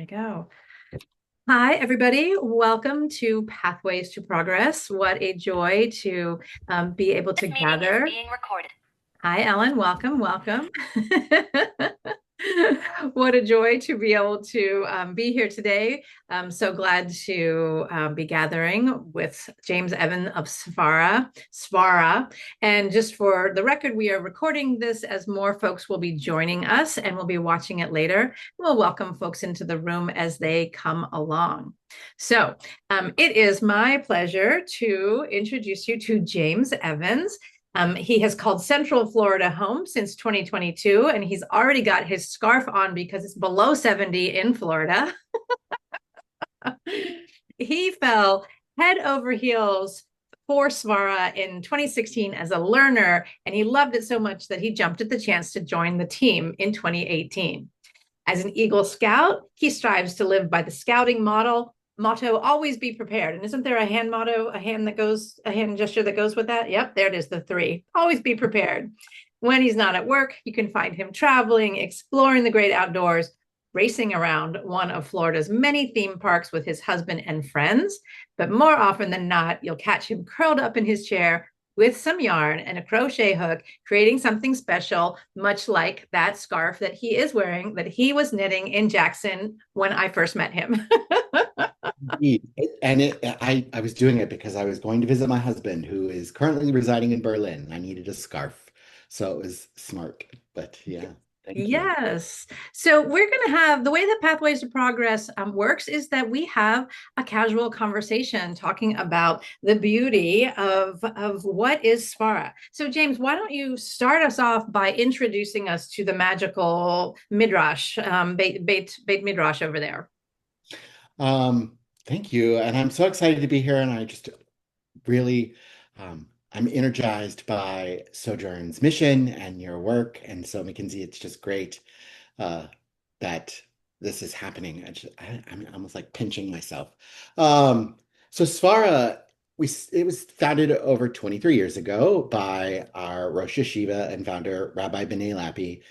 we go. Hi, everybody. Welcome to Pathways to Progress. What a joy to be able to This meeting is gather. being recorded. Hi, Ellen. Welcome, welcome. What a joy to be able to be here today. I'm so glad to be gathering with James Evan of SVARA. And just for the record, we are recording this as more folks will be joining us and we'll be watching it later. We'll welcome folks into the room as they come along. So it is my pleasure to introduce you to James Evans. He has called Central Florida home since 2022, and he's already got his scarf on because it's below 70 in Florida. He fell head over heels for SVARA in 2016 as a learner, and he loved it so much that he jumped at the chance to join the team in 2018. As an Eagle Scout, he strives to live by the scouting motto, always be prepared. And isn't there a hand motto, a hand gesture that goes with that? Yep, there it is, the three. Always be prepared. When he's not at work, you can find him traveling, exploring the great outdoors, racing around one of Florida's many theme parks with his husband and friends. But more often than not, you'll catch him curled up in his chair with some yarn and a crochet hook, creating something special, much like that scarf that he is wearing that he was knitting in Jackson when I first met him. Indeed. I was doing it because I was going to visit my husband, who is currently residing in Berlin. I needed a scarf, so it was smart. But yeah, thank you. Yes. So we're going to have the way that Pathways to Progress works is that we have a casual conversation talking about the beauty of what is SVARA. So James, why don't you start us off by introducing us to the magical midrash, Beit midrash over there? Thank you, and I'm so excited to be here. And I just really, I'm energized by Sojourn's mission and your work. And so, Mackenzie, it's just great uh, that this is happening. I'm almost like pinching myself. So Svara, it was founded over 23 years ago by our Rosh Yeshiva and founder, Rabbi B'nai Lappi,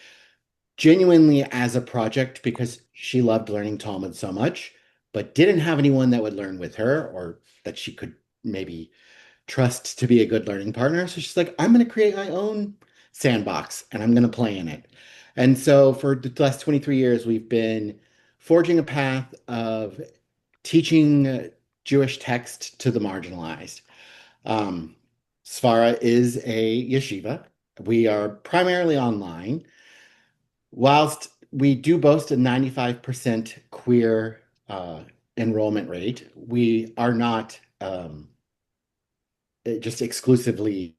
genuinely as a project because she loved learning Talmud so much, but didn't have anyone that would learn with her or that she could maybe trust to be a good learning partner. So she's like, I'm going to create my own sandbox and I'm going to play in it. And so for the last 23 years, we've been forging a path of teaching Jewish text to the marginalized. Um, Svara is a yeshiva. We are primarily online. Whilst we do boast a 95% queer enrollment rate, we are not just exclusively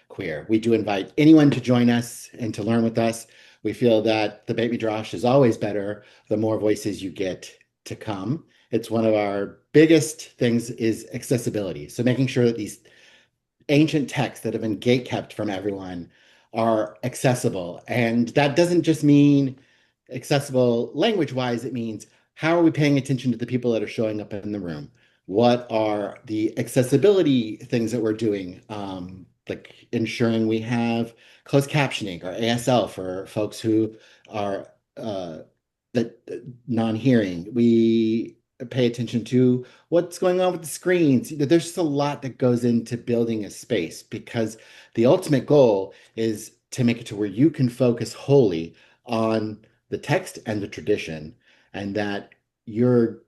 queer. We do invite anyone to join us and to learn with us. We feel that the Beit Midrash is always better the more voices you get to come. It's one of our biggest things is accessibility. So making sure that these ancient texts that have been gatekept from everyone are accessible. And that doesn't just mean accessible language wise, it means how are we paying attention to the people that are showing up in the room? What are the accessibility things that we're doing? Like ensuring we have closed captioning or ASL for folks who are that non-hearing. We pay attention to what's going on with the screens. There's just a lot that goes into building a space because the ultimate goal is to make it to where you can focus wholly on the text and the tradition, and that you're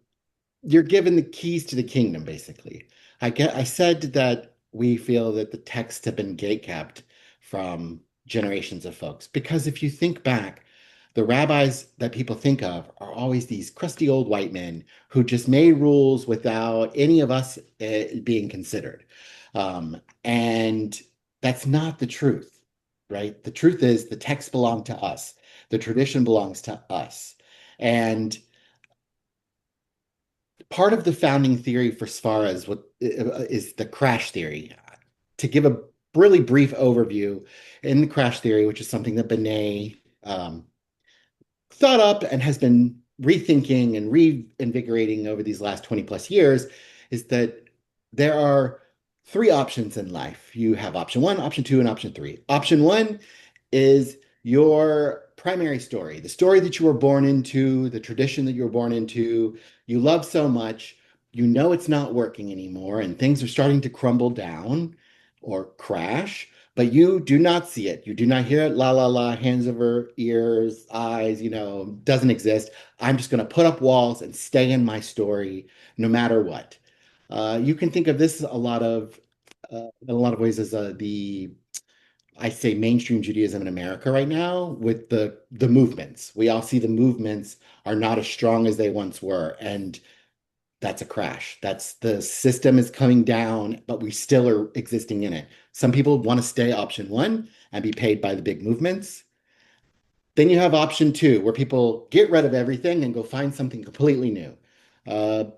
given the keys to the kingdom, basically. I said that we feel that the texts have been gatekept from generations of folks because if you think back, the rabbis that people think of are always these crusty old white men who just made rules without any of us being considered. And that's not the truth, right? The truth is the text belong to us. The tradition belongs to us. And part of the founding theory for Svara is what is the crash theory. To give a really brief overview, in the crash theory, which is something that Benet thought up and has been rethinking and reinvigorating over these last 20 plus years, is that there are three options in life. You have option one, option two, and option three. Option one is your primary story, the story that you were born into, the tradition that you were born into, you love so much, you know it's not working anymore, and things are starting to crumble down or crash, but you do not see it. You do not hear it, la la la, hands over ears, eyes, doesn't exist. I'm just going to put up walls and stay in my story no matter what. You can think of this in a lot of ways as the I say mainstream Judaism in America right now with the movements. We all see the movements are not as strong as they once were, and that's a crash. That's the system is coming down, but we still are existing in it. Some people want to stay option one and be paid by the big movements. Then you have option two, where people get rid of everything and go find something completely new.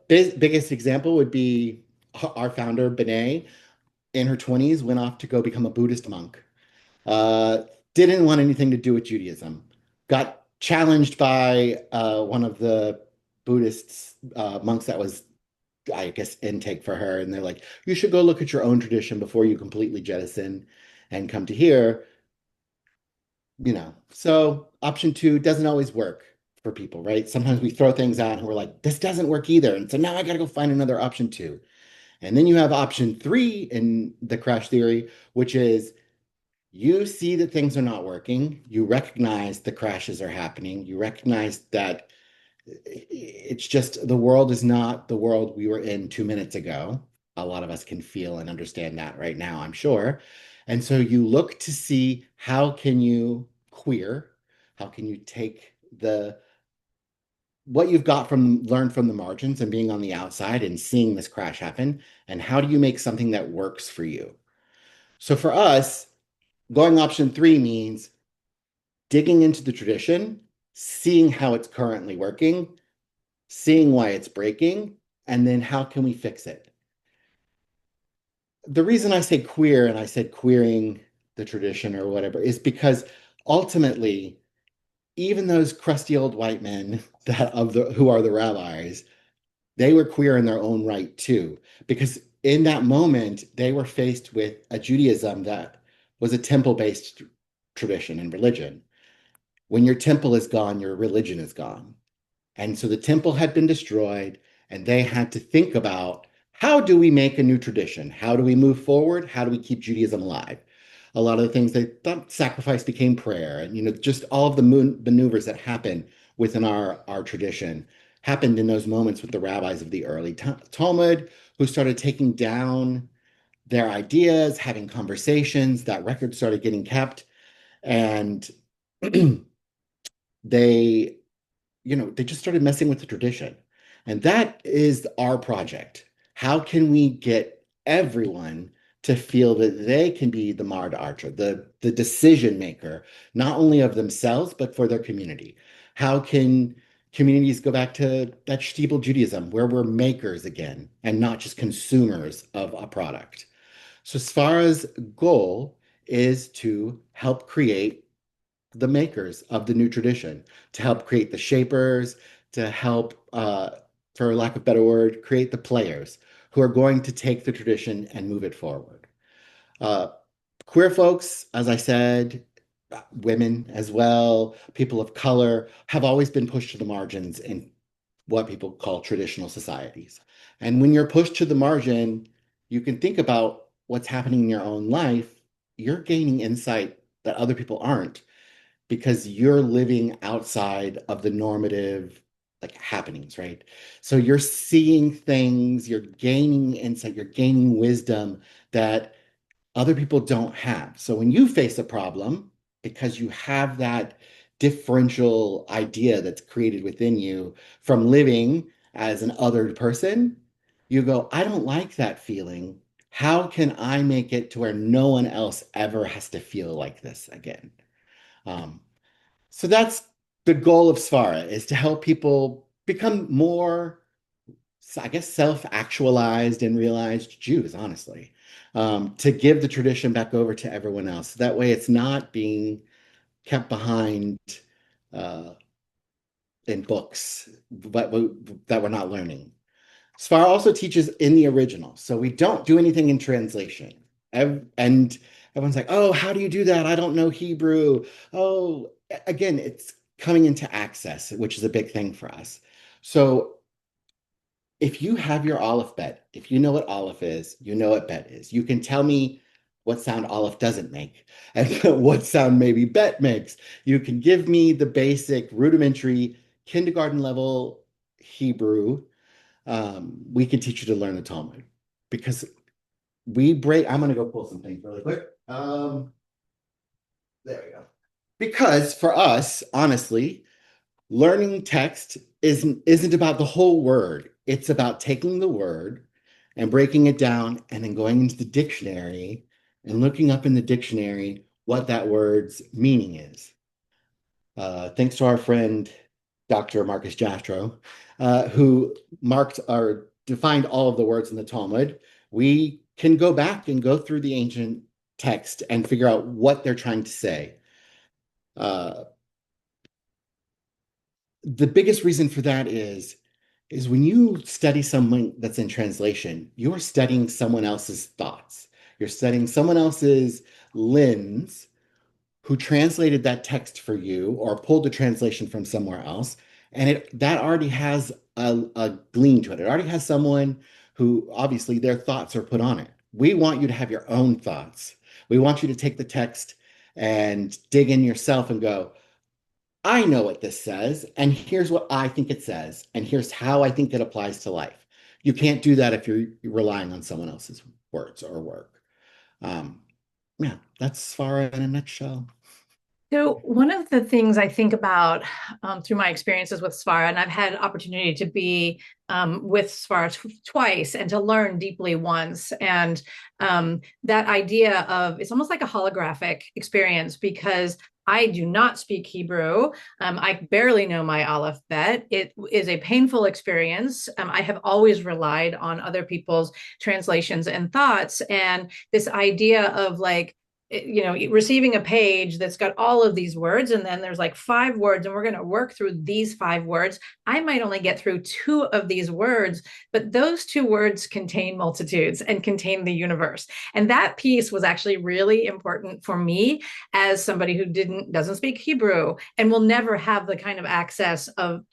Biggest example would be our founder, Benet, in her 20s, went off to go become a Buddhist monk. Uh, didn't want anything to do with Judaism. Got challenged by one of the Buddhist monks that was, I guess, intake for her. And they're like, you should go look at your own tradition before you completely jettison and come to here. So option two doesn't always work for people, right? Sometimes we throw things out and we're like, this doesn't work either. And so now I got to go find another option two. And then you have option three in the crash theory, which is you see that things are not working. You recognize the crashes are happening. You recognize that it's just the world is not the world we were in 2 minutes ago. A lot of us can feel and understand that right now, I'm sure. And so you look to see how can you queer, how can you take the what you've got from learned from the margins and being on the outside and seeing this crash happen, and how do you make something that works for you? So for us, going option three means digging into the tradition, seeing how it's currently working, seeing why it's breaking, and then how can we fix it? The reason I say queer and I said queering the tradition or whatever is because ultimately, even those crusty old white men who are the rabbis, they were queer in their own right too, because in that moment they were faced with a Judaism that was a temple-based tradition and religion. When your temple is gone, your religion is gone. And so the temple had been destroyed, and they had to think about how do we make a new tradition? How do we move forward? How do we keep Judaism alive? A lot of the things they thought sacrifice became prayer, and just all of the maneuvers that happen within our tradition happened in those moments with the rabbis of the early Talmud, who started taking down their ideas, having conversations. That record started getting kept, and they they just started messing with the tradition. And that is our project. How can we get everyone to feel that they can be the Mard Archer, the decision maker, not only of themselves, but for their community? How can communities go back to that Stiebel Judaism, where we're makers again and not just consumers of a product? So SVARA's goal is to help create the makers of the new tradition, to help create the shapers, to help, for lack of a better word, create the players who are going to take the tradition and move it forward. Uh, Queer folks, as I said, women as well, people of color, have always been pushed to the margins in what people call traditional societies. And when you're pushed to the margin, you can think about what's happening in your own life. You're gaining insight that other people aren't, because you're living outside of the normative like happenings, right? So you're seeing things, you're gaining insight, you're gaining wisdom that other people don't have. So when you face a problem, because you have that differential idea that's created within you from living as an other person, you go, I don't like that feeling. How can I make it to where no one else ever has to feel like this again? Um, so that's the goal of SVARA, is to help people become more, I guess, self-actualized and realized Jews, honestly, to give the tradition back over to everyone else. That way it's not being kept behind uh, in books, but that we're not learning. SVARA also teaches in the original, so we don't do anything in translation. And Everyone's like, oh, how do you do that? I don't know Hebrew. Oh, again, it's coming into access, which is a big thing for us. So if you have your Aleph Bet, if you know what Aleph is, you know what Bet is. You can tell me what sound Aleph doesn't make and what sound maybe Bet makes. You can give me the basic rudimentary kindergarten level Hebrew. We can teach you to learn the Talmud because we break. I'm going to go pull some things really quick. There we go. Because for us, honestly, learning text isn't about the whole word. It's about taking the word and breaking it down and then going into the dictionary and looking up in the dictionary what that word's meaning is. Thanks to our friend Dr. Marcus Jastrow, who marked or defined all of the words in the Talmud, we can go back and go through the ancient text and figure out what they're trying to say. Uh, the biggest reason for that is when you study someone that's in translation, you're studying someone else's thoughts. You're studying someone else's lens who translated that text for you or pulled the translation from somewhere else. And it that already has a gleam to it. It already has someone who obviously their thoughts are put on it. We want you to have your own thoughts. We want you to take the text and dig in yourself and go, I know what this says, and here's what I think it says, and here's how I think it applies to life. You can't do that if you're relying on someone else's words or work. Um, yeah, that's SVARA in a nutshell. So one of the things I think about through my experiences with SVARA, and I've had opportunity to be with SVARA twice and to learn deeply once, and that idea of it's almost like a holographic experience because I do not speak Hebrew. I barely know my Aleph Bet. It is a painful experience. I have always relied on other people's translations and thoughts, and this idea of like receiving a page that's got all of these words and then there's like 5 words and we're going to work through these 5 words. I might only get through 2 of these words, but those 2 words contain multitudes and contain the universe. And that piece was actually really important for me as somebody who doesn't speak Hebrew and will never have the kind of access of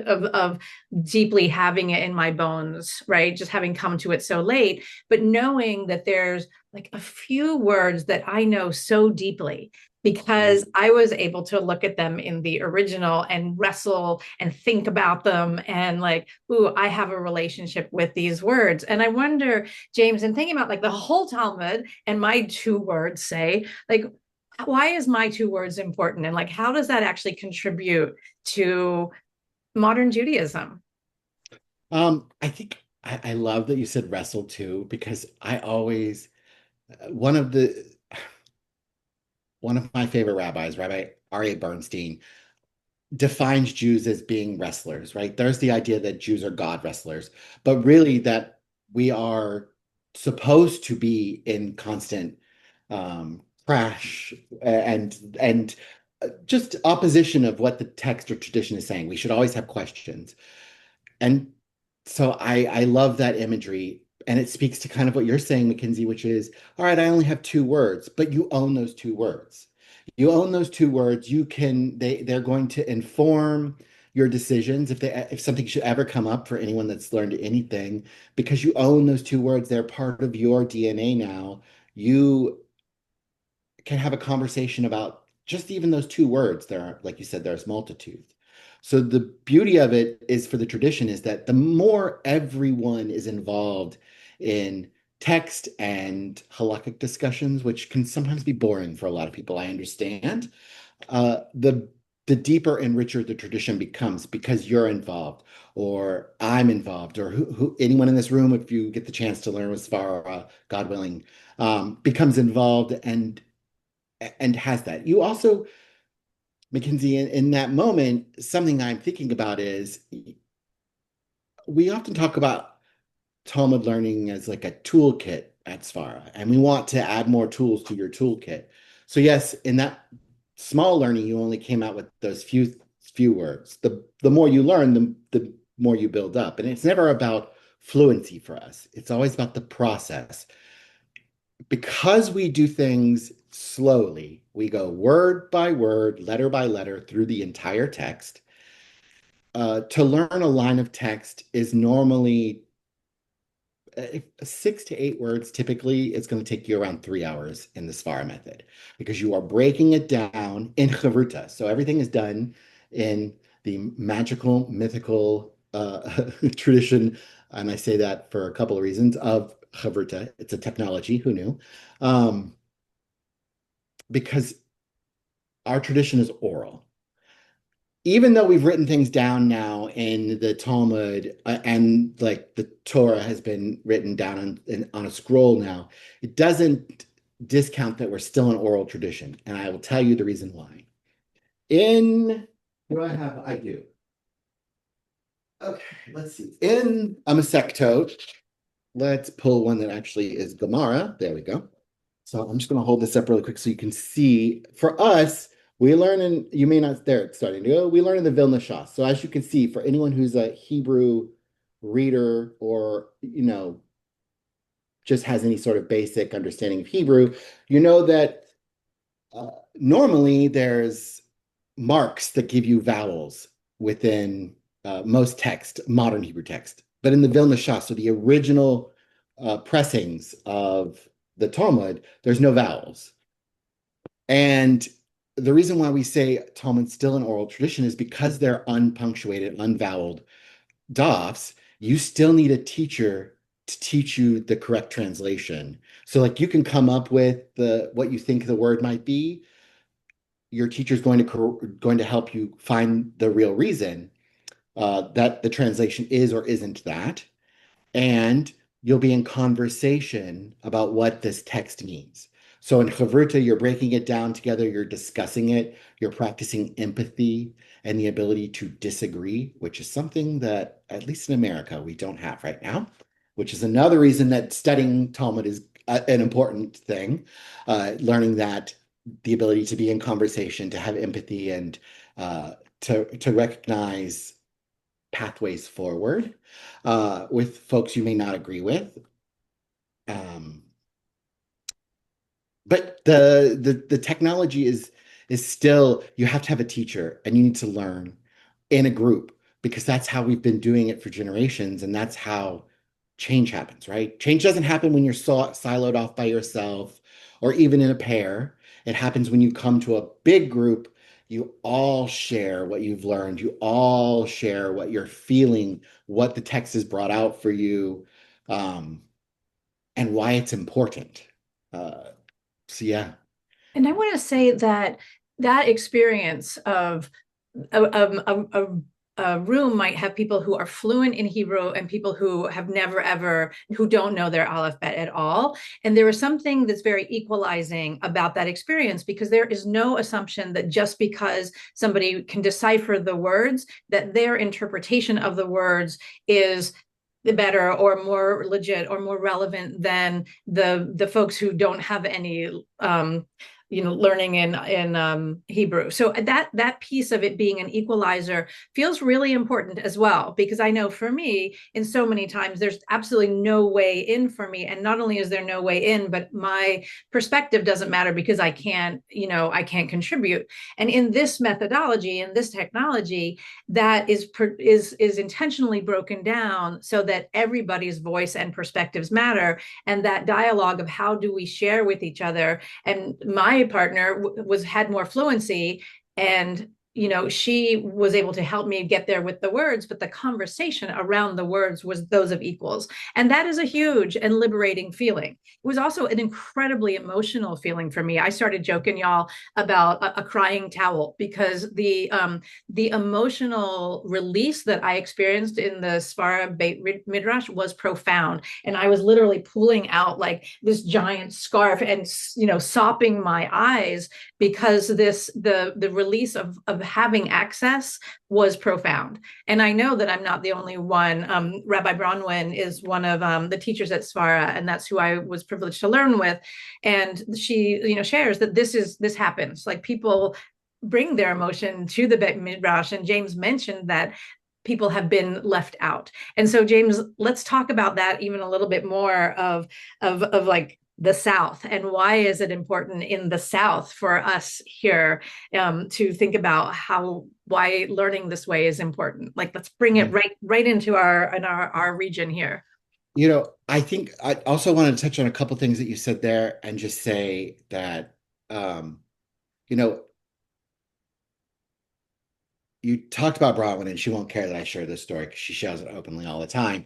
of deeply having it in my bones, right, just having come to it so late, but knowing that there's like a few words that I know so deeply because I was able to look at them in the original and wrestle and think about them and like, ooh, I have a relationship with these words. And I wonder, James, in thinking about like the whole Talmud and my 2 words say, like, why is my 2 words important? And like, how does that actually contribute to modern Judaism? I think I love that you said wrestle too, because I always one of the one of my favorite rabbis, Rabbi R.A. Bernstein, defines Jews as being wrestlers, right? There's the idea that Jews are God wrestlers, but really that we are supposed to be in constant crash and just opposition of what the text or tradition is saying. We should always have questions. And so I love that imagery. And it speaks to kind of what you're saying, Mackenzie, which is, all right, I only have 2 words, but you own those 2 words. You own those 2 words. They're going to inform your decisions if something should ever come up for anyone that's learned anything, because you own those 2 words. They're part of your DNA now. You can have a conversation about just even those 2 words. There are, like you said, there's multitudes. So the beauty of it is for the tradition is that the more everyone is involved in text and halakhic discussions, which can sometimes be boring for a lot of people, I understand, the deeper and richer the tradition becomes because you're involved, or I'm involved, or anyone in this room, if you get the chance to learn with Svara, God willing, becomes involved and has that. You also, Mackenzie, in that moment, something I'm thinking about is we often talk about Talmud learning as like a toolkit at Svara, and we want to add more tools to your toolkit. So yes, in that small learning, you only came out with those few words. The more you learn, the more you build up. And it's never about fluency for us. It's always about the process. because we do things slowly, we go word by word, letter by letter through the entire text. To learn a line of text is normally 6 to 8 words. Typically, it's going to take you around 3 hours in the SVARA method because you are breaking it down in chavruta. So everything is done in the magical, mythical tradition, and I say that for a couple of reasons, of chavruta. It's a technology. Who knew? Um, because our tradition is oral. Even though we've written things down now in the Talmud, and like the Torah has been written down on a scroll now, it doesn't discount that we're still an oral tradition. And I will tell you the reason why. In, what do I have? I do. Okay, let's see. In a Masechtot, let's pull one that actually is Gemara. There we go. So I'm just going to hold this up really quick so you can see. For us, we learn in, you may not, there it's starting to go. We learn in the Vilna Shas. So as you can see, for anyone who's a Hebrew reader or, just has any sort of basic understanding of Hebrew, you know that normally there's marks that give you vowels within most text, modern Hebrew text. But in the Vilna Shas, so the original pressings of the Talmud, there's no vowels. And the reason why we say Talmud's still an oral tradition is because they're unpunctuated, unvoweled dafs. You still need a teacher to teach you the correct translation. So, like, you can come up with the what you think the word might be. Your teacher's going to help you find the real reason that the translation is or isn't that, and you'll be in conversation about what this text means. So in Chavruta, you're breaking it down together, you're discussing it, you're practicing empathy and the ability to disagree, which is something that, at least in America, we don't have right now, which is another reason that studying Talmud is an important thing. Learning that the ability to be in conversation, to have empathy, and to recognize pathways forward with folks you may not agree with. Um, but the technology is still, you have to have a teacher and you need to learn in a group because that's how we've been doing it for generations, and that's how change happens, right? Change doesn't happen when you're siloed off by yourself or even in a pair. It happens when you come to a big group. You all share what you've learned. You all share what you're feeling, what the text has brought out for you, um, and why it's important. Uh, so yeah. And I want to say that that experience of a room might have people who are fluent in Hebrew and people who have never ever, who don't know their alphabet at all. And there is something that's very equalizing about that experience because there is no assumption that just because somebody can decipher the words, that their interpretation of the words is better or more legit or more relevant than the folks who don't have any learning in Hebrew. So that piece of it being an equalizer feels really important as well, because I know for me, in so many times, there's absolutely no way in for me. And not only is there no way in, but my perspective doesn't matter because I can't contribute. And in this methodology, in this technology, that is intentionally broken down so that everybody's voice and perspectives matter. And that dialogue of how do we share with each other, and my partner had more fluency, and she was able to help me get there with the words, but the conversation around the words was those of equals. And that is a huge and liberating feeling. It was also an incredibly emotional feeling for me. I started joking, y'all, about a crying towel because the emotional release that I experienced in the Svara Beit Midrash was profound. And I was literally pulling out like this giant scarf and sopping my eyes because the release of having access was profound. And I know that I'm not the only one. Rabbi Bronwyn is one of the teachers at Svara, and that's who I was privileged to learn with. And she, shares that this happens. Like, people bring their emotion to the Beit Midrash, and James mentioned that people have been left out. And so, James, let's talk about that even a little bit more of like the South, and why is it important in the South for us here to think about how why learning this way is important? Like, let's bring it Yeah. right into our region here. I think I also wanted to touch on a couple things that you said there and just say that, um, you know, you talked about Bronwyn, and she won't care that I share this story because she shares it openly all the time.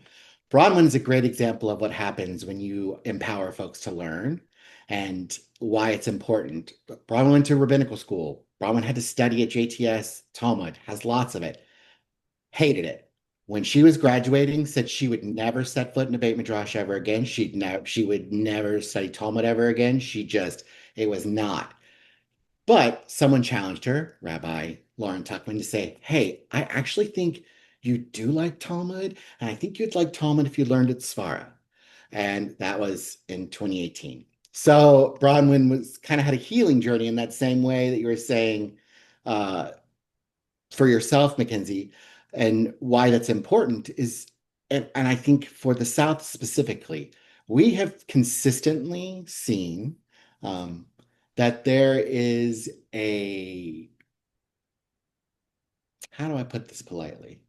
Bronwyn is a great example of what happens when you empower folks to learn and why it's important. Bronwyn went to rabbinical school. Bronwyn had to study at JTS Talmud, has lots of it, hated it. When she was graduating, said she would never set foot in a Beit Midrash ever again. She would never study Talmud ever again. It was not. But someone challenged her, Rabbi Lauren Tuckman, to say, hey, I actually think you do like Talmud, and I think you'd like Talmud if you learned at SVARA. And that was in 2018. So Bronwyn was kind of had a healing journey in that same way that you were saying uh, for yourself, Mackenzie, and why that's important is, and I think for the South specifically, we have consistently seen um, that there is how do I put this politely?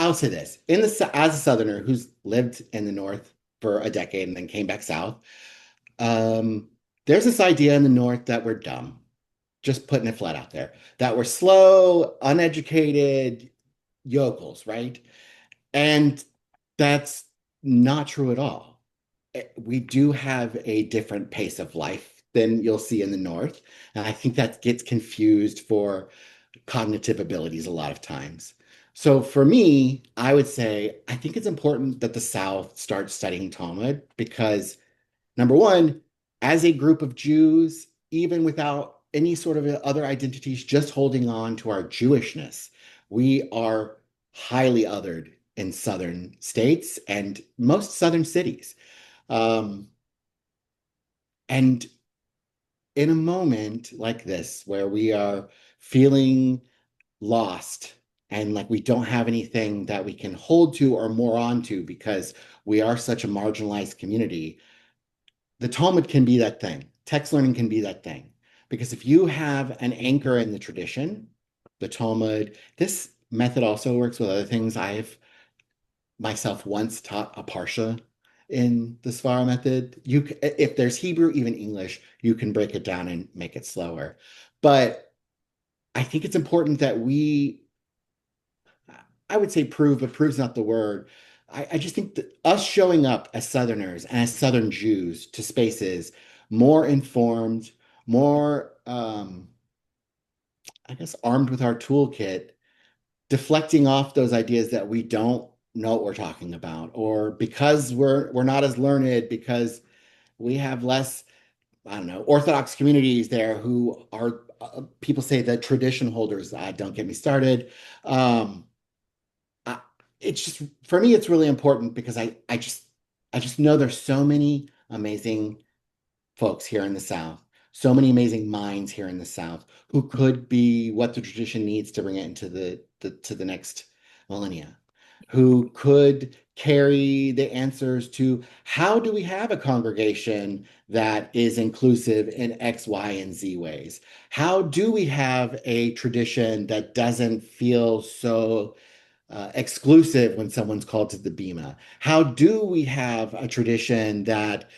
I'll say this as a Southerner who's lived in the North for a decade and then came back South. Um, there's this idea in the North that we're dumb, just putting it flat out there, that we're slow, uneducated yokels, right? And that's not true at all. We do have a different pace of life than you'll see in the North. And I think that gets confused for cognitive abilities a lot of times. So for me, I would say I think it's important that the South starts studying Talmud because number one, as a group of Jews, even without any sort of other identities, just holding on to our Jewishness, we are highly othered in Southern states and most Southern cities. Um, and in a moment like this, where we are feeling lost and like we don't have anything that we can hold to or more on to because we are such a marginalized community, the Talmud can be that thing. Text learning can be that thing. Because if you have an anchor in the tradition, the Talmud, this method also works with other things. I've myself once taught a Parsha in the Svara method. If there's Hebrew, even English, you can break it down and make it slower. But I think it's important that I would say prove, but prove's not the word. I just think that us showing up as Southerners and as Southern Jews to spaces more informed, more, I guess, armed with our toolkit, deflecting off those ideas that we don't know what we're talking about, or because we're not as learned, because we have less, I don't know, Orthodox communities there who are people say that tradition holders. Don't get me started. Um, I, it's just for me, it's really important because I just know there's so many amazing folks here in the South, so many amazing minds here in the South who could be what the tradition needs to bring it into the next millennia, who could carry the answers to how do we have a congregation that is inclusive in X, Y, and Z ways? How do we have a tradition that doesn't feel so exclusive when someone's called to the Bema? How do we have a tradition that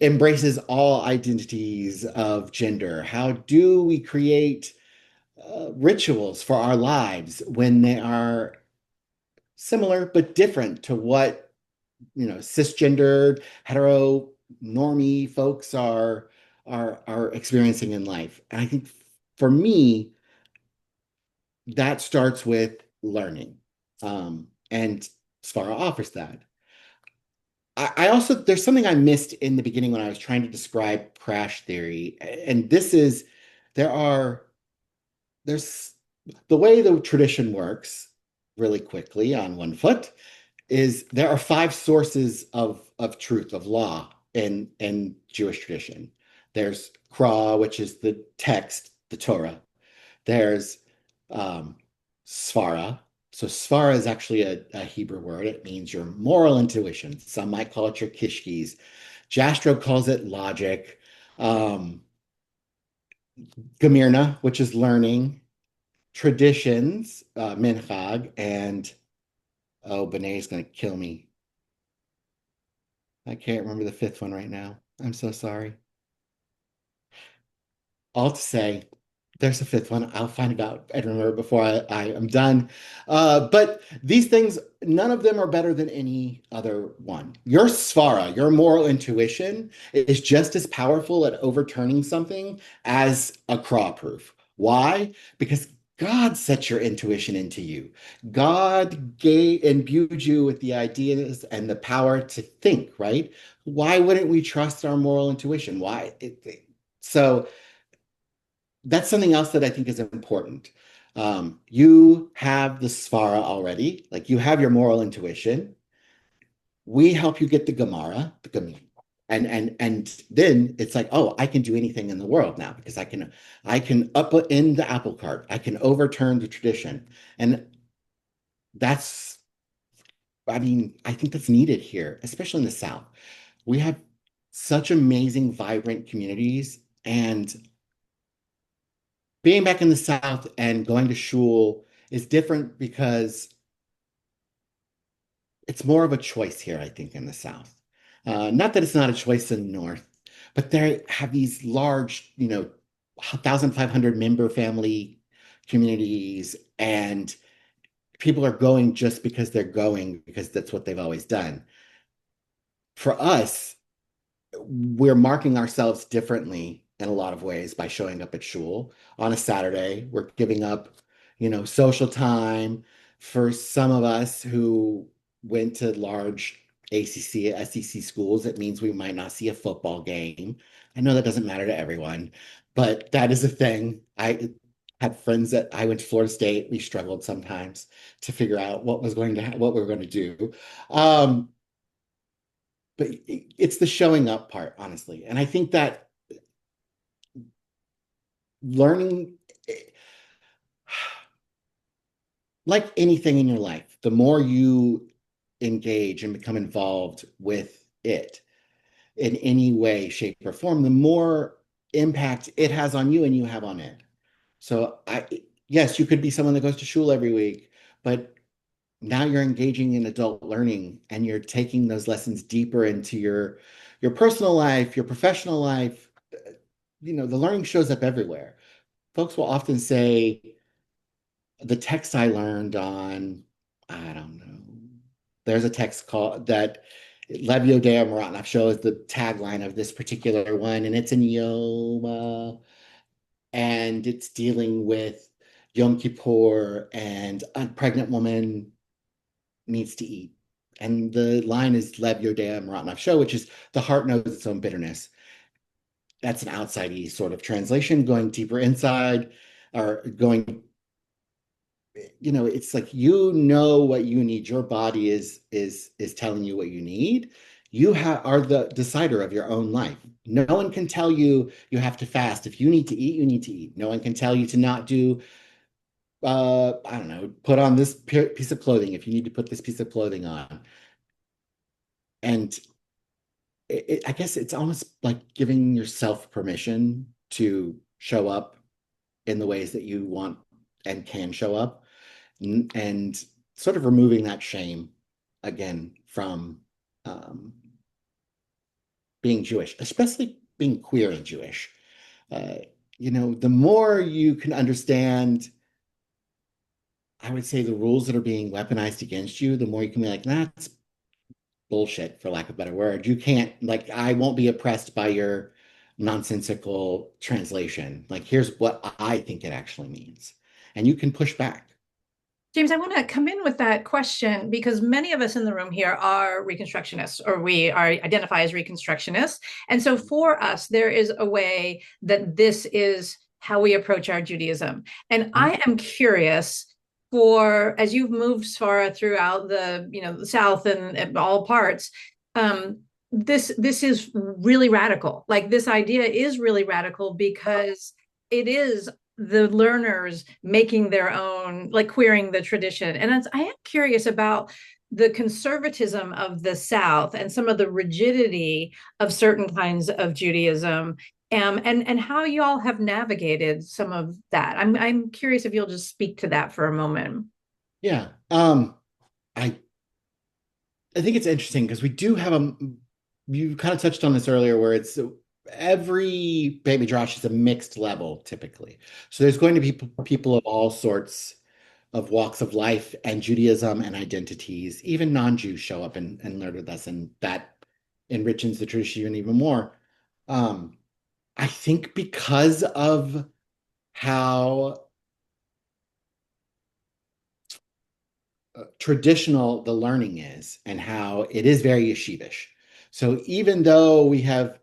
embraces all identities of gender? How do we create rituals for our lives when they are similar but different to what cisgendered, hetero, normie folks are experiencing in life? And I think for me, that starts with learning. And Svara offers that. I also, there's something I missed in the beginning when I was trying to describe crash theory. And this is, there are, there's the way the tradition works really quickly on one foot is there are five sources of truth, of law in Jewish tradition. There's Kra, which is the text, the Torah. There's um, Svara, So svara is actually a Hebrew word. It means your moral intuition. Some might call it your kishkis. Jastrow calls it logic. Um, Gamirna, which is learning, traditions, minhag, and oh, Benet's going to kill me. I can't remember the fifth one right now. I'm so sorry. All to say, there's a fifth one. I'll find it out and remember before I am done. But these things, none of them are better than any other one. Your svara, your moral intuition, is just as powerful at overturning something as a craw proof. Why? Because God set your intuition into you. God gave imbued you with the ideas and the power to think, right? Why wouldn't we trust our moral intuition? Why? So that's something else that I think is important. You have the svara already, like you have your moral intuition. We help you get the Gemara, the Gemara. And then it's like, oh, I can do anything in the world now because I can up in the apple cart. I can overturn the tradition. And that's I mean, I think that's needed here, especially in the South. We have such amazing, vibrant communities, and being back in the South and going to shul is different because it's more of a choice here, I think, in the South. Not that it's not a choice in the North, but they have these large, 1,500 member family communities, and people are going just because they're going because that's what they've always done. For us, we're marking ourselves differently in a lot of ways by showing up at shul on a Saturday. We're giving up, social time. For some of us who went to large ACC, SEC schools, it means we might not see a football game. I know that doesn't matter to everyone, but that is a thing. I had friends that I went to Florida State. We struggled sometimes to figure out what we were going to do. Um, but it's the showing up part, honestly. And I think that learning, like anything in your life, the more you engage and become involved with it in any way, shape, or form, the more impact it has on you and you have on it. So yes, you could be someone that goes to shul every week, but now you're engaging in adult learning and you're taking those lessons deeper into your personal life, your professional life. The learning shows up everywhere. Folks will often say the text I learned on, I don't know. There's a text called that Levio Dea Maratna shows the tagline of this particular one, and it's in Yom, and it's dealing with Yom Kippur, and a pregnant woman needs to eat. And the line is Levio Dea Maratna show, which is the heart knows its own bitterness. That's an outside sort of translation, going deeper inside or going, it's like what you need. Your body is telling you what you need. Are the decider of your own life. No one can tell you you have to fast. If you need to eat, you need to eat. No one can tell you to not do I don't know, put on this piece of clothing if you need to put this piece of clothing on. And I guess it's almost like giving yourself permission to show up in the ways that you want and can show up, and sort of removing that shame again from being Jewish, especially being queer and Jewish. Uh, the more you can understand, I would say, the rules that are being weaponized against you, the more you can be like, that's bullshit, for lack of a better word. You can't, like, I won't be oppressed by your nonsensical translation. Like, here's what I think it actually means. And you can push back. James, I want to come in with that question because many of us in the room here are Reconstructionists, or we are identify as Reconstructionists. And so for us, there is a way that this is how we approach our Judaism. And I am curious, as you've moved Svara throughout the South and all parts, this is really radical. Like, this idea is really radical because it is the learners making their own, like queering the tradition. And I am curious about the conservatism of the South and some of the rigidity of certain kinds of Judaism, and how you all have navigated some of that. I'm curious if you'll just speak to that for a moment. Yeah. I I think it's interesting because we do have you kind of touched on this earlier where it's every baby Josh is a mixed level typically. So there's going to be people of all sorts of walks of life and Judaism and identities. Even non-Jews show up and learn with us, and that enriches the tradition even more. Um, I think because of how traditional the learning is and how it is very yeshivish. So even though we have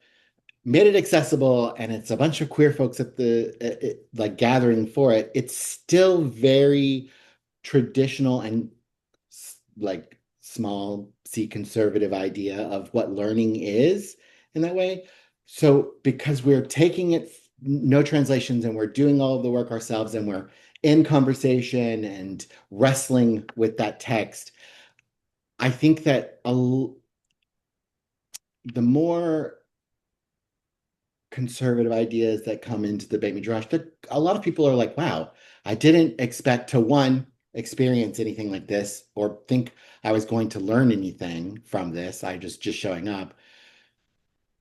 made it accessible and it's a bunch of queer folks at the like gathering for it, it's still very traditional and like small c conservative idea of what learning is in that way. So because we're taking it no translations and we're doing all of the work ourselves and we're in conversation and wrestling with that text, I think that the more conservative ideas that come into the Beit Midrash, that a lot of people are like, wow, I didn't expect to one, experience anything like this or think I was going to learn anything from this. I just showing up.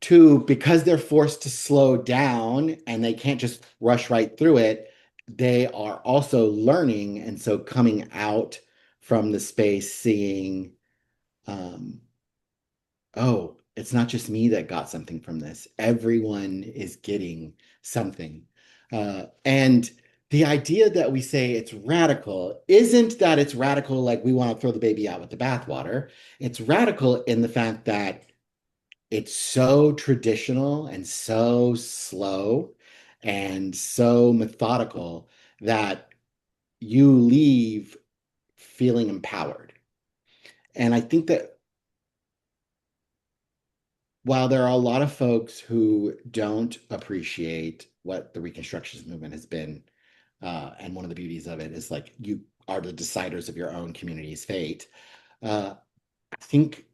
Two, because they're forced to slow down and they can't just rush right through it, they are also learning. And so coming out from the space, seeing, um, oh, it's not just me that got something from this. Everyone is getting something. And the idea that we say it's radical isn't that it's radical like we want to throw the baby out with the bathwater. It's radical in the fact that it's so traditional and so slow and so methodical that you leave feeling empowered. And I think that while there are a lot of folks who don't appreciate what the Reconstructionist movement has been, and one of the beauties of it is like you are the deciders of your own community's fate. I think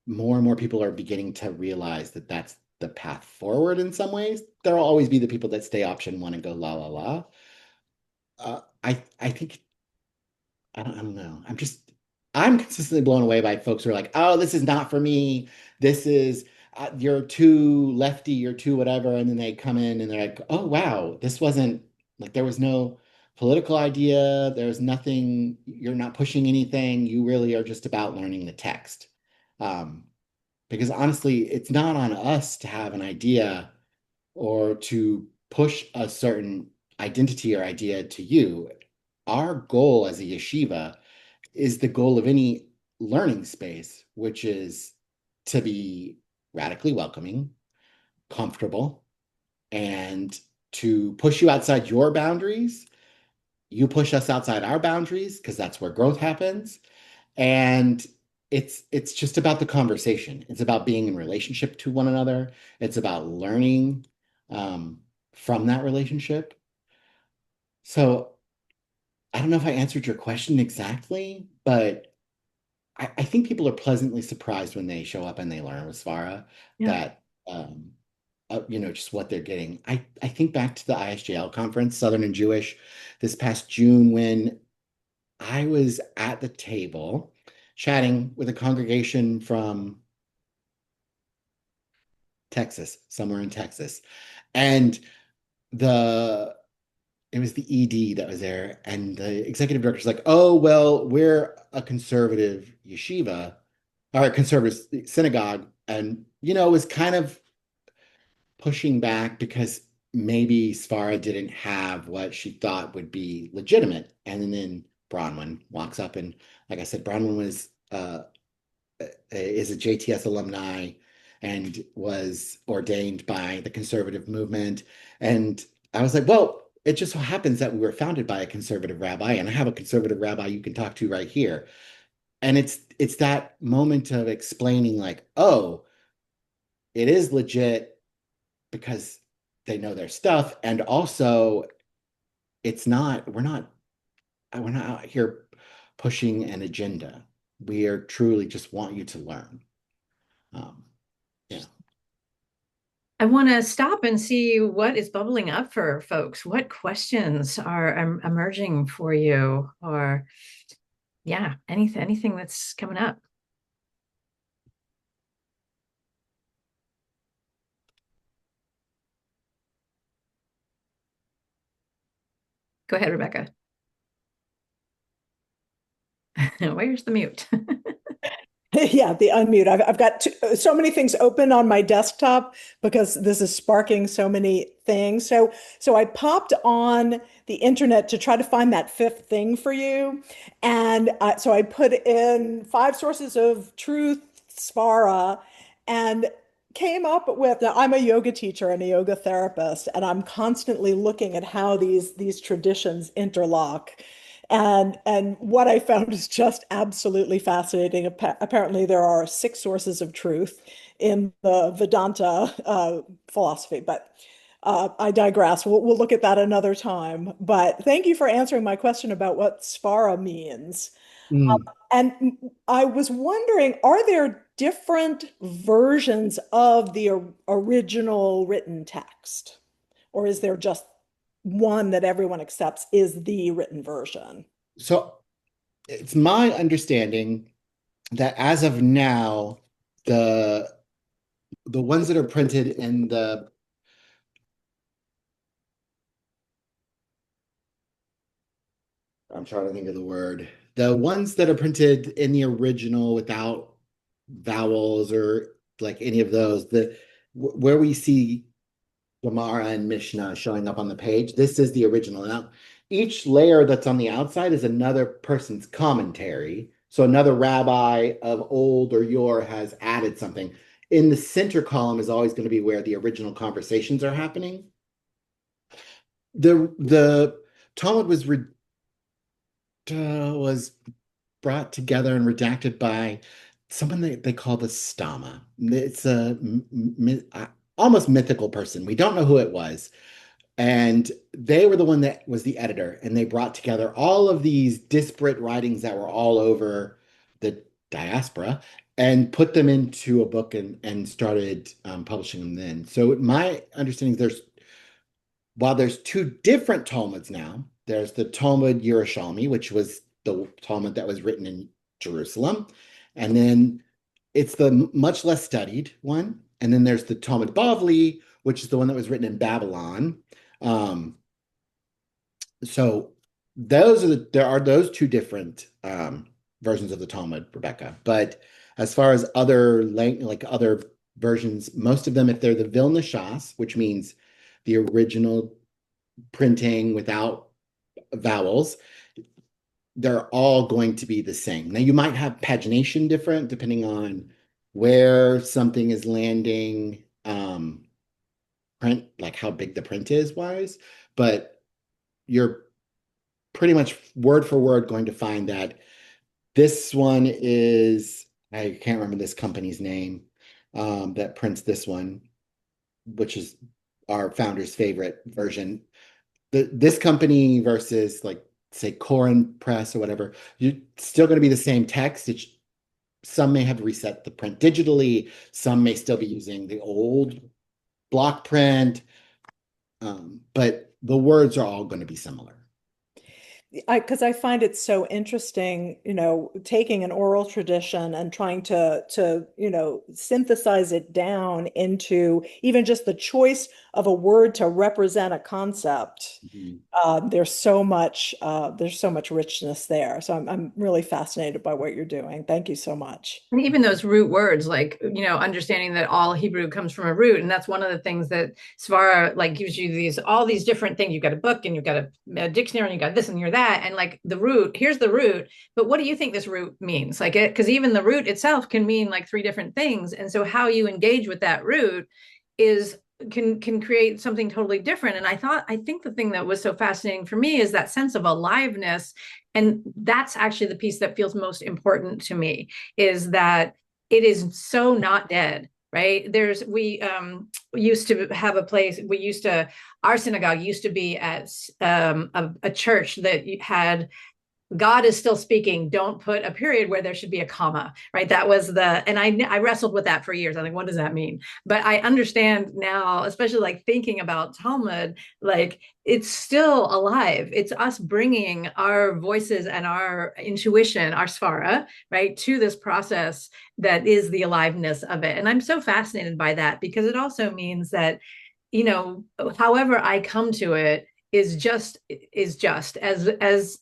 more and more people are beginning to realize that that's the path forward in some ways. There will always be the people that stay option one and go la la la. I think I don't know. I'm consistently blown away by folks who are like, oh, this is not for me. This is you're too lefty, you're too whatever, and then they come in and they're like, oh wow, this wasn't like there was no political idea. There's nothing. You're not pushing anything. You really are just about learning the text. Um, because honestly, it's not on us to have an idea or to push a certain identity or idea to you. Our goal as a yeshiva is the goal of any learning space, which is to be radically welcoming, comfortable, and to push you outside your boundaries. You push us outside our boundaries because that's where growth happens. And it's just about the conversation. It's about being in relationship to one another. It's about learning um, from that relationship. So I don't know if I answered your question exactly, but I think people are pleasantly surprised when they show up and they learn with SVARA Yeah. that just what they're getting. I think back to the ISJL conference, Southern and Jewish, this past June when I was at the table chatting with a congregation from Texas, somewhere in Texas. And the it was the ED that was there, and the executive director's like, "Oh, well, we're a conservative yeshiva, or a conservative synagogue," and it was kind of pushing back because maybe Svara didn't have what she thought would be legitimate. And then Bronwyn walks up, and like I said, Bronwyn was is a JTS alumni and was ordained by the conservative movement. And I was like, well, it just so happens that we were founded by a conservative rabbi, and I have a conservative rabbi you can talk to right here. And it's that moment of explaining, like, oh, it is legit because they know their stuff. And also it's not, we're not out here pushing an agenda. We are truly just want you to learn. Um, yeah. I want to stop and see what is bubbling up for folks. What questions are emerging for you, or yeah, anything that's coming up. Go ahead, Rebecca. Where's the mute? Yeah, the unmute. I've got so many things open on my desktop because this is sparking so many things. So I popped on the internet to try to find that fifth thing for you, and so I put in five sources of truth, SVARA, and came up with. Now, I'm a yoga teacher and a yoga therapist, and I'm constantly looking at how these traditions interlock. And what I found is just absolutely fascinating. Apparently, there are six sources of truth in the Vedanta philosophy, but I digress. We'll look at that another time. But thank you for answering my question about what Svara means. Mm. And I was wondering, are there different versions of the original written text? Or is there just one that everyone accepts is the written version? So it's my understanding that as of now, the the ones that are printed in the I'm trying to think of the word. The ones that are printed in the original without vowels or like any of those, where we see Gemara and Mishnah showing up on the page, this is the original. Now, each layer that's on the outside is another person's commentary. So another rabbi of old or yore has added something. In the center column is always going to be where the original conversations are happening. The Talmud was brought together and redacted by someone that they call the Stama. It's almost mythical person. We don't know who it was. And they were the one that was the editor, and they brought together all of these disparate writings that were all over the diaspora and put them into a book and started publishing them then. So my understanding is while there's two different Talmuds now, there's the Talmud Yerushalmi, which was the Talmud that was written in Jerusalem, and then it's the much less studied one, and then there's the Talmud Bavli, which is the one that was written in Babylon. Um, so there are those two different versions of the Talmud, Rebecca. But as far as like other versions, most of them, if they're the Vilna Shas, which means the original printing without vowels, they're all going to be the same. Now you might have pagination different depending on where something is landing, print, like how big the print is wise, but you're pretty much word for word going to find that this one is, I can't remember this company's name, that prints this one, which is our founder's favorite version. This company versus like say Corin Press or whatever, you're still going to be the same text. Some may have reset the print digitally. Some may still be using the old block print, but the words are all going to be similar. Because I find it so interesting, taking an oral tradition and trying to synthesize it down into even just the choice of a word to represent a concept. Mhm. There's so much richness there. So I'm really fascinated by what you're doing. Thank you so much. And even those root words, like, understanding that all Hebrew comes from a root. And that's one of the things that Svara like gives you all these different things. You've got a book and you've got a dictionary and you got this and you're that. And like the root, here's the root. But what do you think this root means? Like because even the root itself can mean like three different things. And so how you engage with that root is can create something totally different. And I think the thing that was so fascinating for me is that sense of aliveness. And that's actually the piece that feels most important to me, is that it is so not dead. right? We used to have a place, our synagogue used to be at a church that had God is still speaking. Don't put a period where there should be a comma, right? That was and I wrestled with that for years. I think, what does that mean? But I understand now, especially like thinking about Talmud, like it's still alive. It's us bringing our voices and our intuition, our svara, right, to this process that is the aliveness of it. And I'm so fascinated by that because it also means that, however I come to it is just as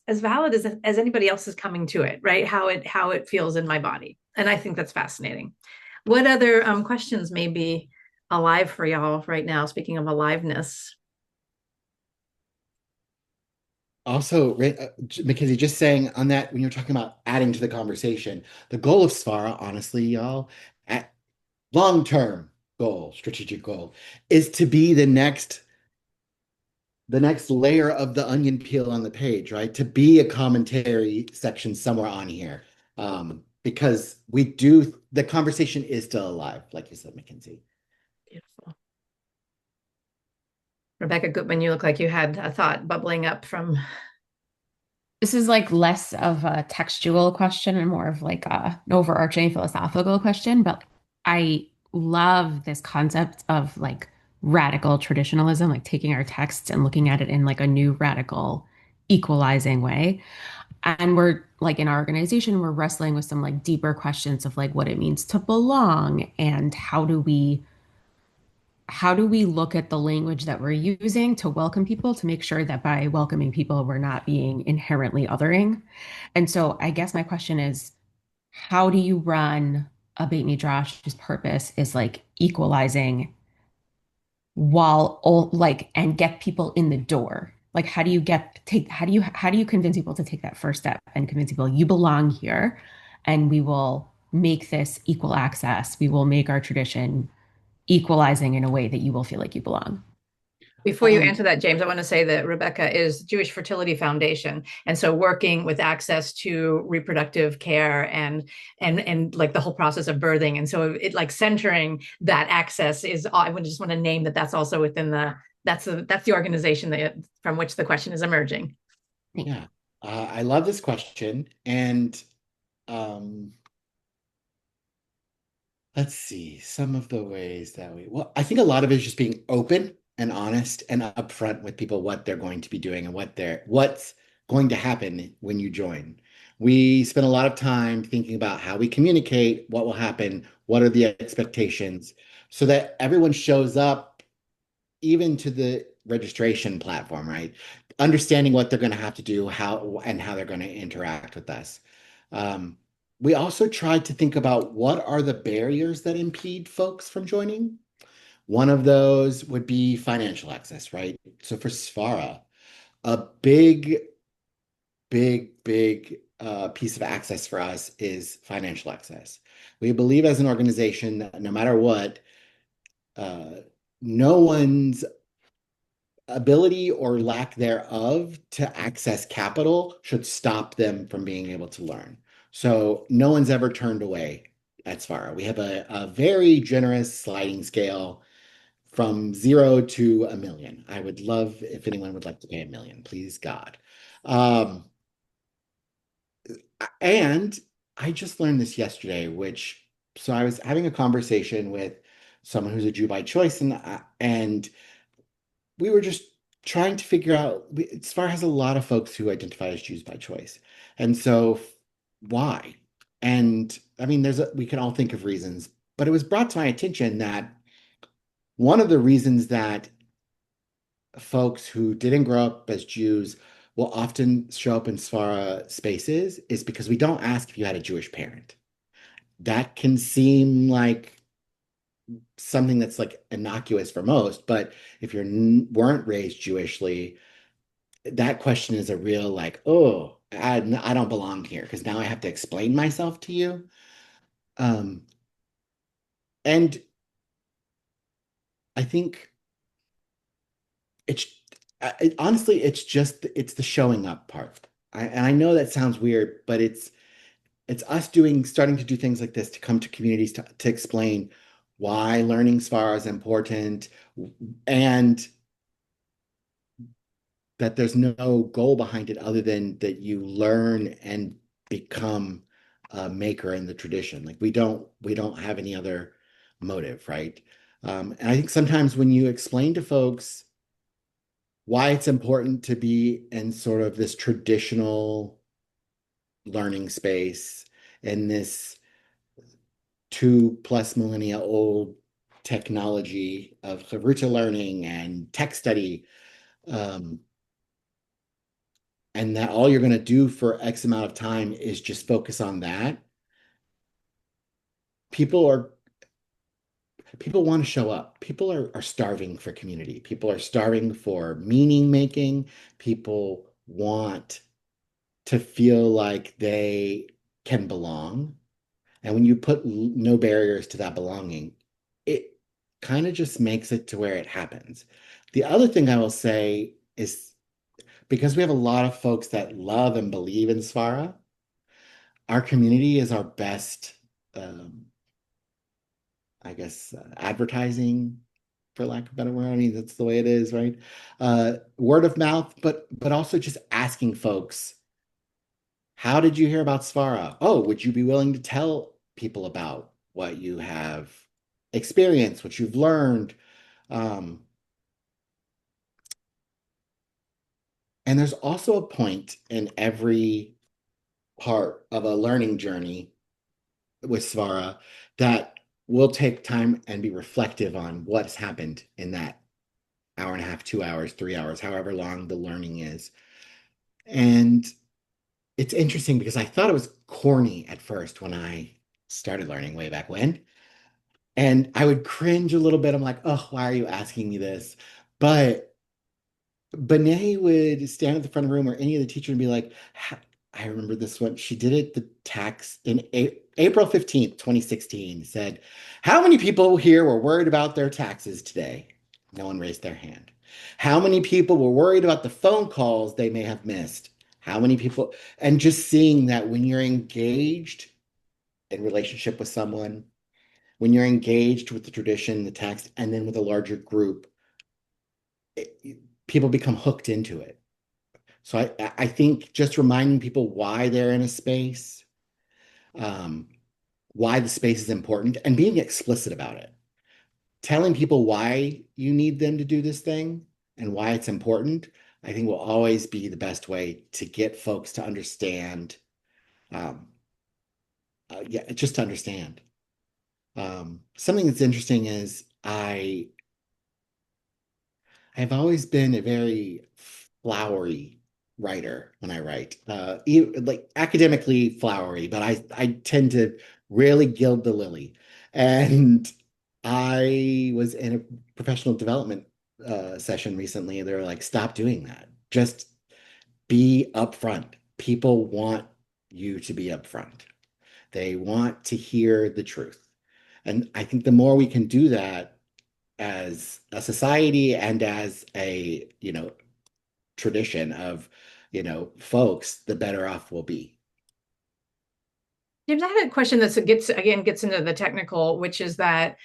valid as anybody else is coming to it, right? How it feels in my body, and I think that's fascinating. What other questions may be alive for y'all right now? Speaking of aliveness, Also, Mackenzie, just saying on that, when you're talking about adding to the conversation, the goal of SVARA, honestly, y'all, at long-term goal, strategic goal, is to be the next layer of the onion peel on the page, right? To be a commentary section somewhere on here. Because the conversation is still alive, like you said, Mackenzie. beautiful. Rebecca Gutman, you look like you had a thought bubbling up from. This is like less of a textual question and more of like an overarching philosophical question, but I love this concept of like radical traditionalism, like taking our texts and looking at it in like a new radical equalizing way. And we're like in our organization, we're wrestling with some like deeper questions of like what it means to belong and how do we look at the language that we're using to welcome people to make sure that by welcoming people, we're not being inherently othering? And so I guess my question is, how do you run a Beit Midrash whose purpose is like equalizing while like and get people in the door? Like how do you convince people to take that first step and convince people you belong here and we will make this equal access. We will make our tradition equalizing in a way that you will feel like you belong. Before you answer that, James, I want to say that Rebecca is Jewish Fertility Foundation, and so working with access to reproductive care and like the whole process of birthing, and so it like centering that access is. I would just want to name that that's also within that's the organization that from which the question is emerging. Yeah. I love this question. And um, let's see, some of the ways that well, I think a lot of it is just being open and honest and upfront with people what they're going to be doing and what's going to happen when you join. We spend a lot of time thinking about how we communicate, what will happen, what are the expectations, so that everyone shows up even to the registration platform, right? Understanding what they're going to have to do, how they're going to interact with us. Um, we also tried to think about what are the barriers that impede folks from joining. One of those would be financial access, right? So for Svara, a big piece of access for us is financial access. We believe as an organization that no matter what, uh, no one's ability or lack thereof to access capital should stop them from being able to learn. So no one's ever turned away at SVARA. We have a very generous sliding scale from 0 to 1 million. I would love if anyone would like to pay 1 million, please God. Um, and I just learned this yesterday, so I was having a conversation with someone who's a Jew by choice, and we were just trying to figure out. SFAR has a lot of folks who identify as Jews by choice, and so why? And I mean, we can all think of reasons, but it was brought to my attention that one of the reasons that folks who didn't grow up as Jews will often show up in Svara spaces is because we don't ask if you had a Jewish parent. That can seem like something that's like innocuous for most, but if you weren't raised Jewishly, that question is a real like, oh, I don't belong here because now I have to explain myself to you. Um, and I think it's honestly, it's the showing up part. And I know that sounds weird, but it's us starting to do things like this to come to communities to explain why learning SVARA is important, and that there's no goal behind it other than that you learn and become a maker in the tradition. Like we don't have any other motive, right? And I think sometimes when you explain to folks why it's important to be in sort of this traditional learning space, in this 2+ millennia old technology of Chavruta learning and tech study, um, and that all you're going to do for X amount of time is just focus on that, people are people want to show up. People are starving for community. People are starving for meaning making. People want to feel like they can belong. And when you put no barriers to that belonging, it kind of just makes it to where it happens. The other thing I will say is because we have a lot of folks that love and believe in SVARA, our community is our best, um, I guess, advertising, for lack of a better word. I mean, that's the way it is, right? Word of mouth, but also just asking folks, how did you hear about SVARA? Oh, would you be willing to tell people about what you have experienced, what you've learned? Um, and there's also a point in every part of a learning journey with SVARA that we'll take time and be reflective on what's happened in that hour and a half, 2 hours, 3 hours, however long the learning is. And it's interesting because I thought it was corny at first when I started learning way back when. And I would cringe a little bit. I'm like, oh, why are you asking me this? But Benet would stand at the front of the room or any of the teachers and be like, I remember this one. She did it the tax in April 15th, 2016, said, how many people here were worried about their taxes today? No one raised their hand. How many people were worried about the phone calls they may have missed? How many people? And just seeing that when you're engaged in relationship with someone, when you're engaged with the tradition, the text, and then with a larger group, people become hooked into it. So I think just reminding people why they're in a space, um, why the space is important, and being explicit about it. Telling people why you need them to do this thing and why it's important, I think will always be the best way to get folks to understand. Um, yeah, just to understand. Something that's interesting is I've always been a very flowery writer when I write, like academically flowery, but I tend to really gild the lily. And I was in a professional development session recently, and they were like, "Stop doing that. Just be upfront. People want you to be upfront. They want to hear the truth." And I think the more we can do that as a society and as a, tradition of, folks, the better off we'll be. James, I had a question that gets into the technical, which is that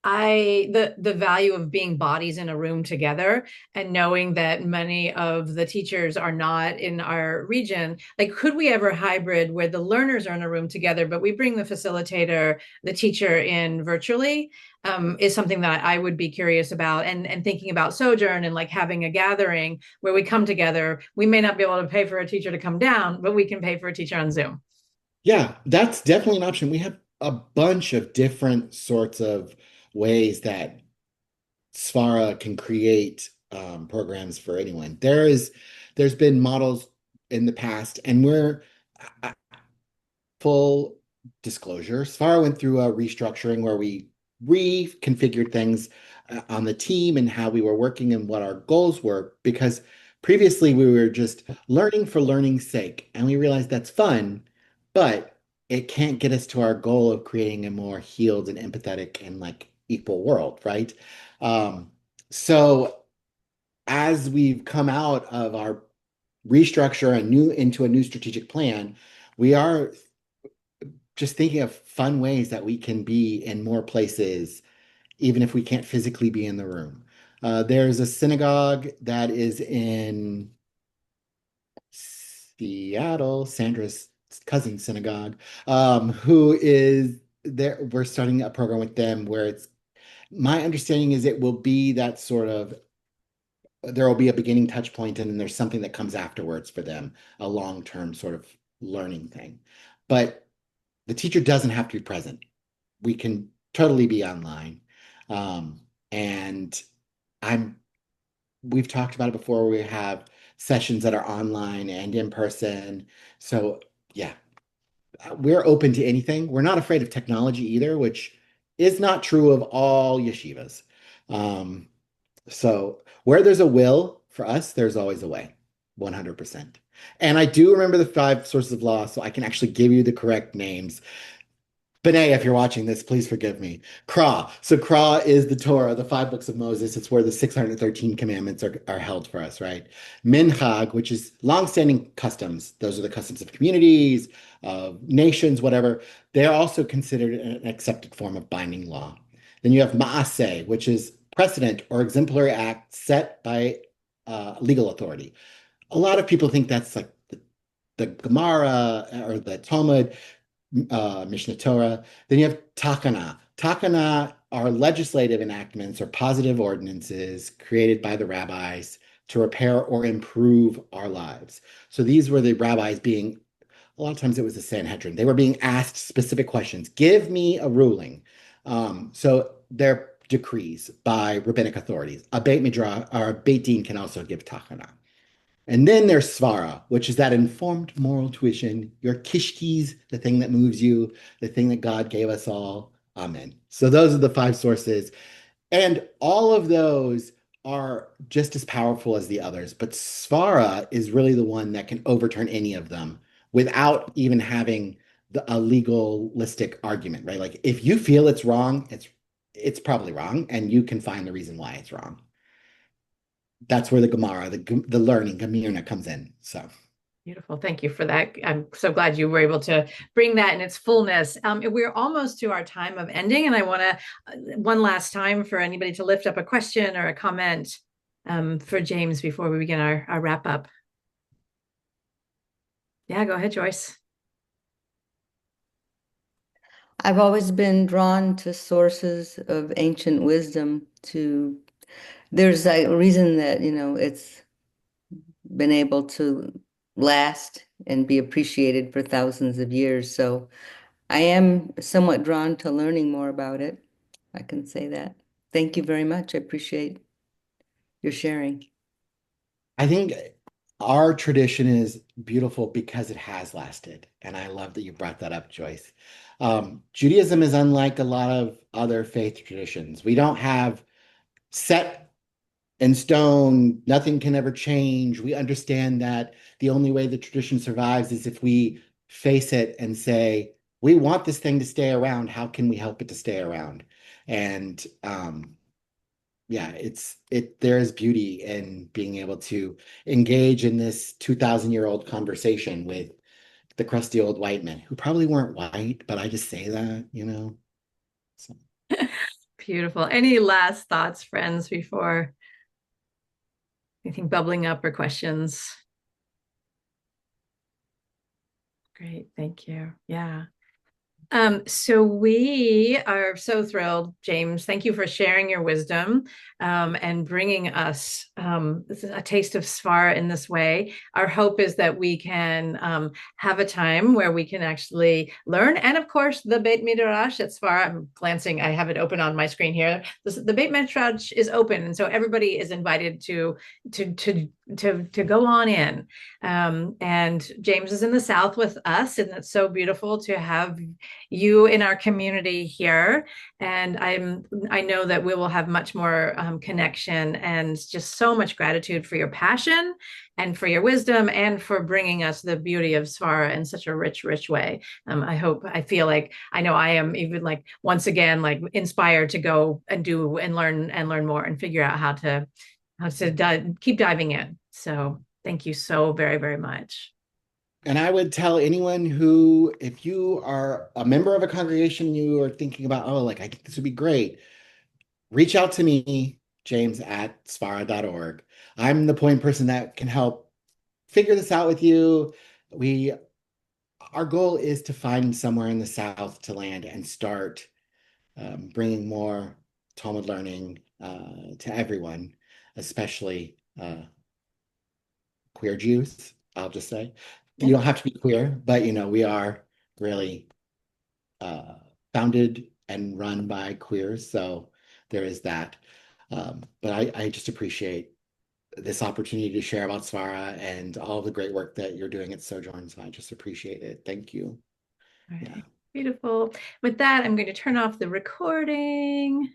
the value of being bodies in a room together and knowing that many of the teachers are not in our region. Like, could we ever hybrid where the learners are in a room together, but we bring the facilitator, the teacher in virtually? Is something that I would be curious about, and thinking about Sojourn and like having a gathering where we come together. We may not be able to pay for a teacher to come down, but we can pay for a teacher on Zoom. Yeah, that's definitely an option. We have a bunch of different sorts of ways that SVARA can create programs for anyone. There's been models in the past, and we're full disclosure. SVARA went through a restructuring where we reconfigured things on the team and how we were working and what our goals were, because previously we were just learning for learning's sake, and we realized that's fun, but it can't get us to our goal of creating a more healed and empathetic and like equal world, right? Um, so as we've come out of our restructure and new into a new strategic plan, we are just thinking of fun ways that we can be in more places, even if we can't physically be in the room. There's a synagogue that is in Seattle, Sandra's cousin synagogue, who is there. We're starting a program with them where it's my understanding is it will be that sort of there will be a beginning touch point and then there's something that comes afterwards for them, a long-term sort of learning thing. But the teacher doesn't have to be present. We can totally be online. And I'm we've talked about it before. We have sessions that are online and in person. So yeah, we're open to anything. We're not afraid of technology either, which is not true of all yeshivas. Um, so where there's a will for us, there's always a way, 100%. And I do remember the five sources of law, so I can actually give you the correct names. B'nai, if you're watching this, please forgive me. Kra. So Kra is the Torah, the five books of Moses. It's where the 613 commandments are held for us, right? Minhag, which is longstanding customs. Those are the customs of communities, of nations, whatever. They're also considered an accepted form of binding law. Then you have Ma'aseh, which is precedent or exemplary act set by legal authority. A lot of people think that's like the Gemara or the Talmud, Mishnah Torah. Then you have takana. Takana are legislative enactments or positive ordinances created by the rabbis to repair or improve our lives. So these were the rabbis being, a lot of times it was the Sanhedrin. They were being asked specific questions. Give me a ruling. So they're decrees by rabbinic authorities. A Beit Midrash or a Beit Din can also give takana. And then there's SVARA, which is that informed moral tuition, your kishkis, the thing that moves you, the thing that God gave us all. Amen. So those are the five sources. And all of those are just as powerful as the others. But SVARA is really the one that can overturn any of them without even having a legalistic argument, right? Like if you feel it's wrong, it's probably wrong, and you can find the reason why it's wrong. That's where the Gemara, the learning, Gemirna comes in. So Beautiful. Thank you for that. I'm so glad you were able to bring that in its fullness. We're almost to our time of ending, and I want to one last time for anybody to lift up a question or a comment for James before we begin our wrap up. Yeah, go ahead, Joyce. I've always been drawn to sources of ancient wisdom. There's a reason that, it's been able to last and be appreciated for thousands of years. So I am somewhat drawn to learning more about it. I can say that. Thank you very much. I appreciate your sharing. I think our tradition is beautiful because it has lasted. And I love that you brought that up, Joyce. Judaism is unlike a lot of other faith traditions. We don't have set in stone, nothing can ever change. We understand that the only way the tradition survives is if we face it and say, we want this thing to stay around. How can we help it to stay around? And yeah, there is beauty in being able to engage in this 2,000-year-old conversation with the crusty old white men who probably weren't white, but I just say that. So. Beautiful. Any last thoughts, friends, before anything bubbling up or questions? Great. Thank you. Yeah. So we are so thrilled, James. Thank you for sharing your wisdom and bringing us a taste of SVARA in this way. Our hope is that we can have a time where we can actually learn. And of course, the Beit Midrash at SVARA, I'm glancing, I have it open on my screen here. The Beit Midrash is open. And so everybody is invited to go on in. And James is in the South with us, and it's so beautiful to have you in our community here. And I know that we will have much more connection, and just so much gratitude for your passion and for your wisdom and for bringing us the beauty of SVARA in such a rich, rich way. I feel like I know I am even like once again like inspired to go and do and learn more and figure out how to keep diving in. So thank you so very, very much. And I would tell anyone who, if you are a member of a congregation, you are thinking about, oh, like I think this would be great, reach out to me, James at svara.org. I'm the point person that can help figure this out with you. We, our goal is to find somewhere in the South to land and start bringing more Talmud learning to everyone, especially queer Jews, I'll just say. You don't have to be queer, but we are really uh, founded and run by queers, so there is that. But I just appreciate this opportunity to share about Svara and all the great work that you're doing at Sojourn. So I just appreciate it. Thank you. All Yeah. right. Beautiful. With that, I'm going to turn off the recording.